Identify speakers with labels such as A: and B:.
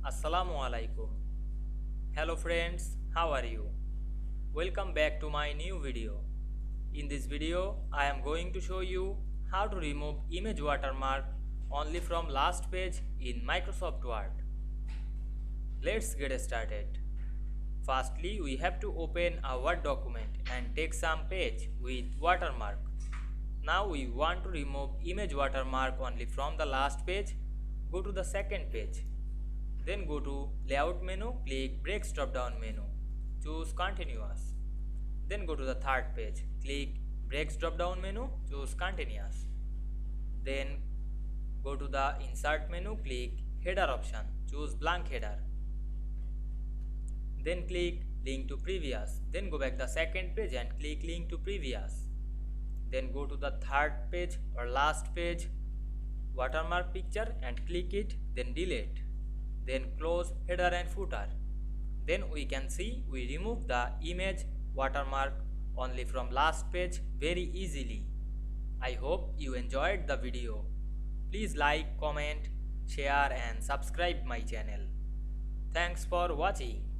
A: Assalamu Walaikum. Hello friends, how are you? Welcome back to my new video. In this video, I am going to show you how to remove image watermark only from last page in Microsoft Word. Let's get started. Firstly, we have to open a Word document and take some page with watermark. Now we want to remove image watermark only from the last page. Go to the second page. Then go to Layout menu, click Breaks drop down menu. Choose Continuous. Then go to the third page. Click Breaks drop down menu, choose Continuous. Then go to the Insert menu, click Header option, choose Blank Header. Then click Link to Previous. Then go back the second page and click Link to Previous. Then go to the third page or last page, watermark picture, and click it, then delete. Then close header and footer. Then we can see we remove the image watermark only from last page very easily. I hope you enjoyed the video. Please like, comment, share and subscribe my channel. Thanks for watching.